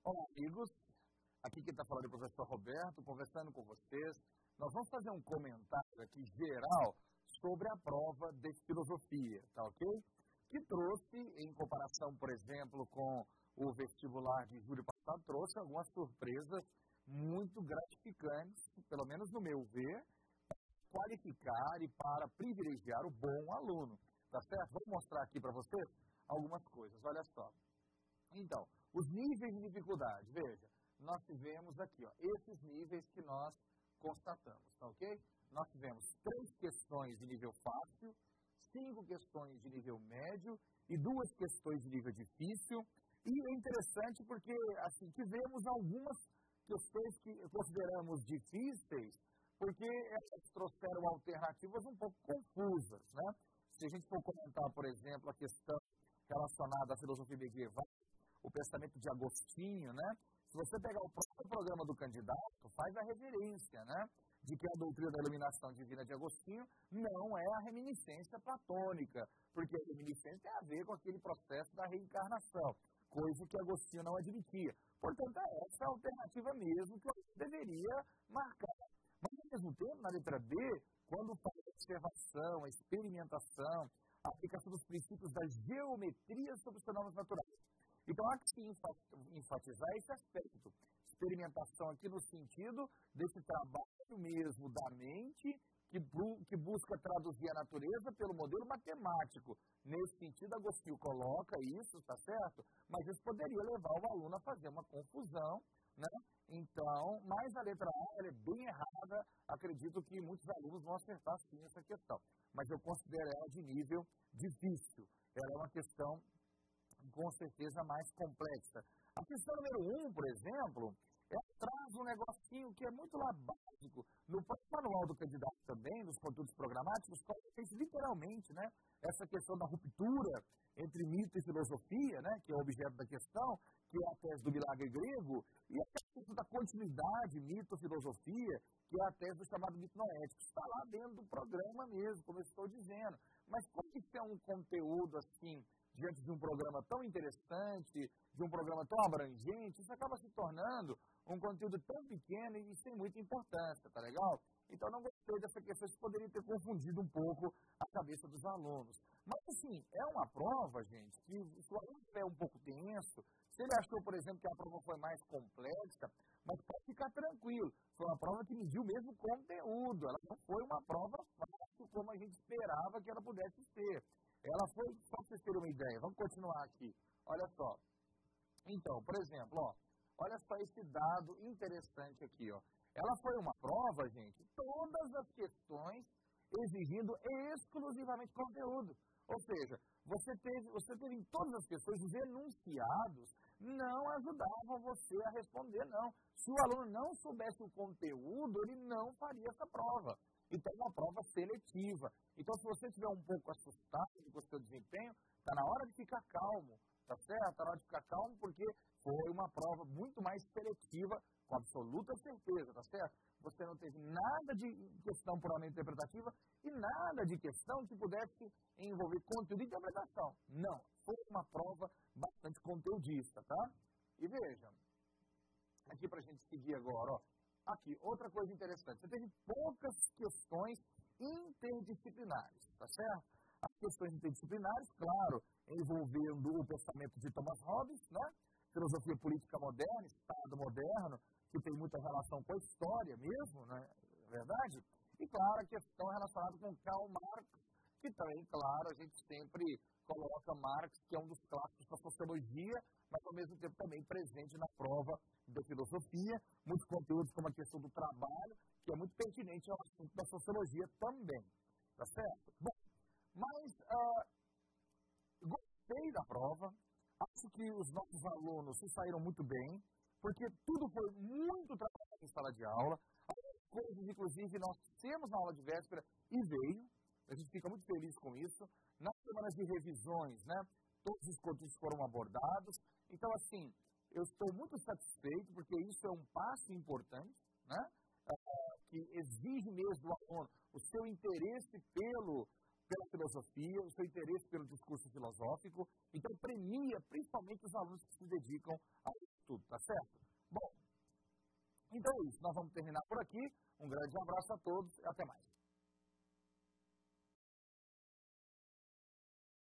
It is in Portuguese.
Olá, amigos. Aqui quem está falando é o professor Roberto, conversando com vocês. Nós vamos fazer um comentário aqui geral sobre a prova de filosofia, tá ok? Que trouxe, em comparação, por exemplo, com o vestibular de julho passado, trouxe algumas surpresas muito gratificantes, pelo menos no meu ver, para qualificar e para privilegiar o bom aluno, tá certo? Vou mostrar aqui para vocês algumas coisas, olha só. Então, os níveis de dificuldade, veja, nós tivemos aqui, ó, esses níveis que nós constatamos, tá ok? Nós tivemos 3 questões de nível fácil, 5 questões de nível médio e 2 questões de nível difícil. E é interessante porque, assim, tivemos algumas questões que consideramos difíceis, porque elas trouxeram alternativas um pouco confusas, né? Se a gente for comentar, por exemplo, a questão relacionada à filosofia medieval, o pensamento de Agostinho, né? Se você pegar o próprio programa do candidato, faz a referência, né? De que a doutrina da iluminação divina de Agostinho não é a reminiscência platônica, porque a reminiscência tem a ver com aquele processo da reencarnação, coisa que Agostinho não admitia. Portanto, é essa a alternativa mesmo que eu deveria marcar. Mas, ao mesmo tempo, na letra B, quando fala de observação, a experimentação, a aplicação dos princípios da geometria sobre os fenômenos naturais. Então, há que se enfatizar esse aspecto. Experimentação aqui no sentido desse trabalho mesmo da mente que busca traduzir a natureza pelo modelo matemático. Nesse sentido, Agostinho coloca isso, tá certo? Mas isso poderia levar o aluno a fazer uma confusão, né? Então, mas a letra A ela é bem errada. Acredito que muitos alunos vão acertar sim essa questão. Mas eu considero ela de nível difícil. Ela é uma questão com certeza mais complexa. A questão número 1, por exemplo, ela traz um negocinho que é muito lá básico. No próprio manual do candidato também, nos conteúdos programáticos, coloca isso literalmente, né? Essa questão da ruptura entre mito e filosofia, né? Que é o objeto da questão, que é a tese do milagre grego, e a questão da continuidade, mito-filosofia, que é a tese do chamado mito noético. Está lá dentro do programa mesmo, como eu estou dizendo. Mas como isso é um conteúdo assim, diante de um programa tão interessante, de um programa tão abrangente, isso acaba se tornando um conteúdo tão pequeno e sem muita importância, tá legal? Então, não gostei dessa questão, isso poderia ter confundido um pouco a cabeça dos alunos. Mas, assim, é uma prova, gente, que se o aluno estiver um pouco tenso, se ele achou, por exemplo, que a prova foi mais complexa, mas pode ficar tranquilo, foi uma prova que mediu mesmo o conteúdo, ela não foi uma prova fácil como a gente esperava que ela pudesse ser. Ela foi, só para vocês terem uma ideia, vamos continuar aqui. Olha só. Então, por exemplo, ó, olha só esse dado interessante aqui, ó. Ela foi uma prova, gente, todas as questões exigindo exclusivamente conteúdo. Ou seja, você teve em todas as questões, os enunciados não ajudavam você a responder, não. Se o aluno não soubesse o conteúdo, ele não faria essa prova. Então, é uma prova seletiva. Então, se você estiver um pouco assustado com o seu desempenho, está na hora de ficar calmo, tá certo? Está na hora de ficar calmo porque foi uma prova muito mais seletiva, com absoluta certeza, tá certo? Você não teve nada de questão puramente interpretativa e nada de questão que pudesse envolver conteúdo e interpretação. Não, foi uma prova bastante conteudista, tá? E veja, aqui para a gente seguir agora, ó. Aqui, outra coisa interessante, você teve poucas questões interdisciplinares, tá certo? As questões interdisciplinares, claro, envolvendo o pensamento de Thomas Hobbes, né? Filosofia política moderna, Estado moderno, que tem muita relação com a história mesmo, né? É verdade? E, claro, a questão relacionada com Karl Marx, que também, claro, a gente sempre coloca Marx, que é um dos clássicos da sociologia, mas, ao mesmo tempo, também presente na prova da filosofia, muitos conteúdos como a questão do trabalho, que é muito pertinente ao assunto da sociologia também, tá certo? Bom, mas gostei da prova, acho que os nossos alunos se saíram muito bem, porque tudo foi muito trabalhado em sala de aula, algumas coisas, inclusive, nós temos na aula de véspera e veio, a gente fica muito feliz com isso, nas semanas de revisões, né, todos os conteúdos foram abordados, então, assim, eu estou muito satisfeito, porque isso é um passo importante, né? Que exige mesmo do aluno o seu interesse pela filosofia, o seu interesse pelo discurso filosófico, então premia principalmente os alunos que se dedicam ao estudo, tá certo? Bom, então é isso, nós vamos terminar por aqui. Um grande abraço a todos e até mais.